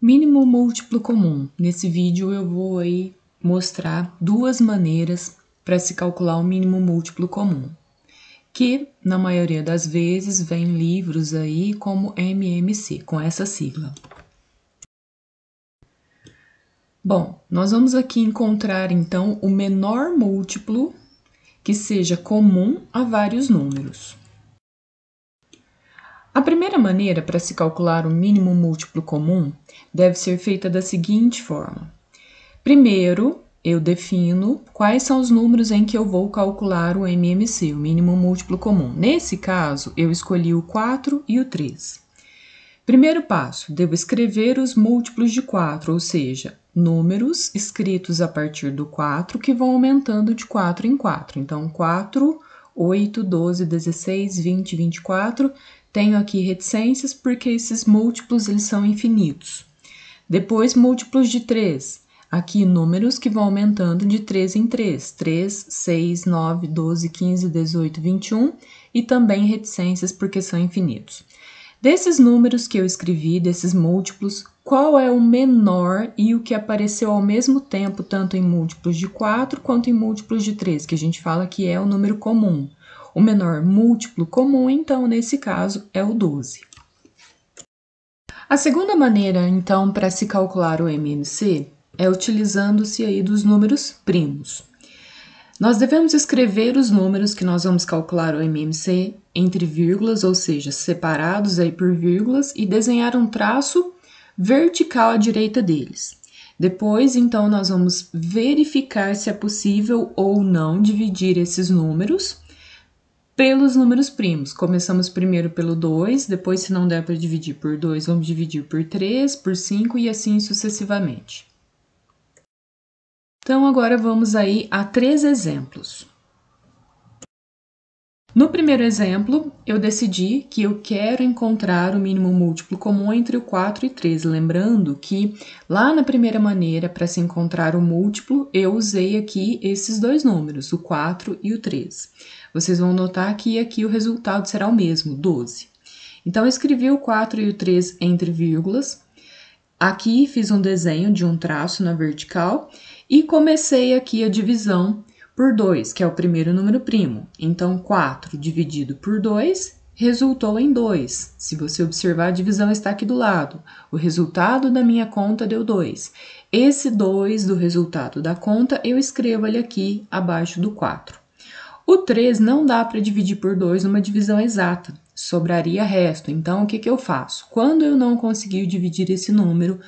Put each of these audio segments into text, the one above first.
Mínimo múltiplo comum. Nesse vídeo eu vou aí mostrar duas maneiras para se calcular o mínimo múltiplo comum, que na maioria das vezes vem em livros aí como MMC, com essa sigla. Bom, nós vamos aqui encontrar então o menor múltiplo que seja comum a vários números. A primeira maneira para se calcular o mínimo múltiplo comum deve ser feita da seguinte forma. Primeiro, eu defino quais são os números em que eu vou calcular o MMC, o mínimo múltiplo comum. Nesse caso, eu escolhi o 4 e o 3. Primeiro passo, devo escrever os múltiplos de 4, ou seja, números escritos a partir do 4 que vão aumentando de 4 em 4. Então, 4, 8, 12, 16, 20, 24... Tenho aqui reticências porque esses múltiplos eles são infinitos. Depois, múltiplos de 3. Aqui, números que vão aumentando de 3 em 3. 3, 6, 9, 12, 15, 18, 21. E também reticências porque são infinitos. Desses números que eu escrevi, desses múltiplos, qual é o menor e o que apareceu ao mesmo tempo, tanto em múltiplos de 4 quanto em múltiplos de 3, que a gente fala que é o número comum. O menor múltiplo comum, então, nesse caso, é o 12. A segunda maneira, então, para se calcular o MMC é utilizando-se aí dos números primos. Nós devemos escrever os números que nós vamos calcular o MMC entre vírgulas, ou seja, separados aí por vírgulas, e desenhar um traço vertical à direita deles. Depois, então, nós vamos verificar se é possível ou não dividir esses números pelos números primos. Começamos primeiro pelo 2, depois, se não der para dividir por 2, vamos dividir por 3, por 5 e assim sucessivamente. Então, agora vamos aí a 3 exemplos. No primeiro exemplo, eu decidi que eu quero encontrar o mínimo múltiplo comum entre o 4 e 3. Lembrando que lá na primeira maneira, para se encontrar o múltiplo, eu usei aqui esses dois números, o 4 e o 3. Vocês vão notar que aqui o resultado será o mesmo, 12. Então, eu escrevi o 4 e o 3 entre vírgulas. Aqui fiz um desenho de um traço na vertical e comecei aqui a divisão por 2, que é o primeiro número primo. Então, 4 dividido por 2 resultou em 2. Se você observar, a divisão está aqui do lado. O resultado da minha conta deu 2. Esse 2 do resultado da conta, eu escrevo ele aqui abaixo do 4. O 3 não dá para dividir por 2 numa divisão exata, sobraria resto. Então, o que eu faço? Quando eu não conseguir dividir esse número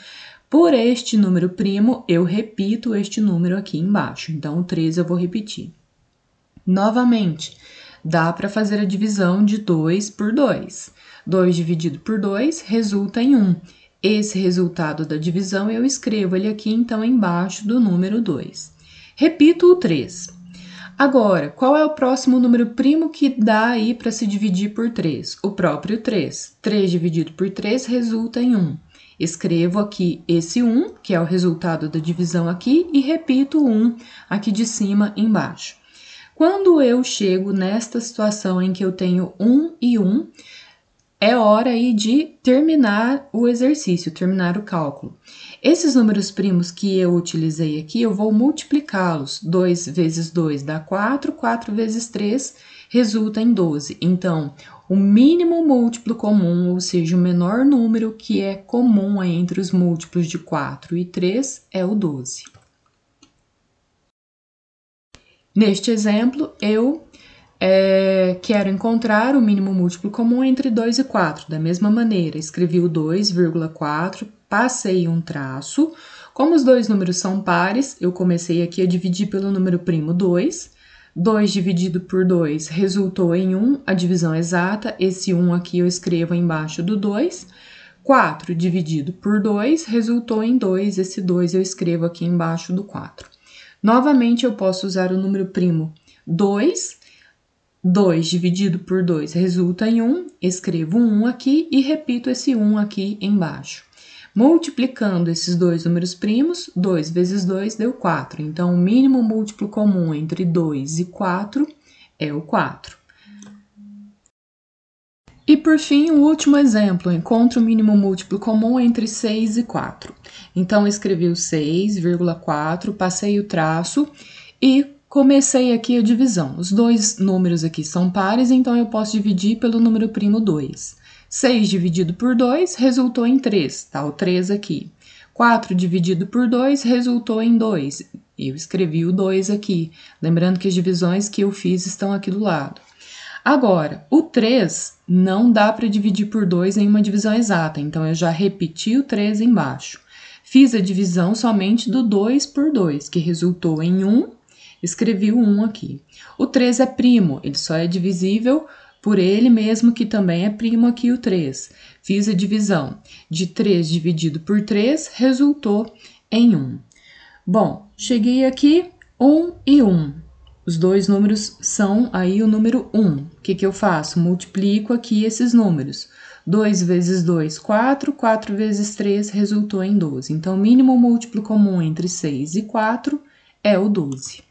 por este número primo, eu repito este número aqui embaixo. Então, o 3 eu vou repetir. Novamente, dá para fazer a divisão de 2 por 2. 2 dividido por 2 resulta em 1. Esse resultado da divisão eu escrevo ele aqui, então, embaixo do número 2. Repito o 3. Agora, qual é o próximo número primo que dá aí para se dividir por 3? O próprio 3. 3 dividido por 3 resulta em 1. Escrevo aqui esse 1, que é o resultado da divisão aqui, e repito o 1 aqui de cima embaixo. Quando eu chego nesta situação em que eu tenho 1 e 1, é hora aí de terminar o exercício, terminar o cálculo. Esses números primos que eu utilizei aqui, eu vou multiplicá-los. 2 vezes 2 dá 4, 4 vezes 3 resulta em 12. Então, o mínimo múltiplo comum, ou seja, o menor número que é comum entre os múltiplos de 4 e 3 é o 12. Neste exemplo, eu quero encontrar o mínimo múltiplo comum entre 2 e 4. Da mesma maneira, escrevi o 2,4, passei um traço. Como os dois números são pares, eu comecei aqui a dividir pelo número primo 2. 2 dividido por 2 resultou em 1, a divisão exata. Esse 1 aqui eu escrevo embaixo do 2. 4 dividido por 2 resultou em 2. Esse 2 eu escrevo aqui embaixo do 4. Novamente, eu posso usar o número primo 2. 2 dividido por 2 resulta em 1. Escrevo um 1 aqui e repito esse 1 aqui embaixo. Multiplicando esses dois números primos, 2 vezes 2 deu 4. Então, o mínimo múltiplo comum entre 2 e 4 é o 4. E por fim, o último exemplo, encontre o mínimo múltiplo comum entre 6 e 4. Então, escrevi o 6,4, passei o traço e comecei aqui a divisão. Os dois números aqui são pares, então eu posso dividir pelo número primo 2. 6 dividido por 2 resultou em 3, tá? O 3 aqui. 4 dividido por 2 resultou em 2. Eu escrevi o 2 aqui. Lembrando que as divisões que eu fiz estão aqui do lado. Agora, o 3 não dá para dividir por 2 em uma divisão exata, então eu já repeti o 3 embaixo. Fiz a divisão somente do 2 por 2, que resultou em 1, escrevi o 1 aqui. O 3 é primo, ele só é divisível por ele mesmo, que também é primo aqui o 3. Fiz a divisão de 3 dividido por 3, resultou em 1. Bom, cheguei aqui, 1 e 1. Os dois números são aí o número 1. O que eu faço? Multiplico aqui esses números. 2 vezes 2, 4. 4 vezes 3 resultou em 12. Então, o mínimo múltiplo comum entre 6 e 4 é o 12.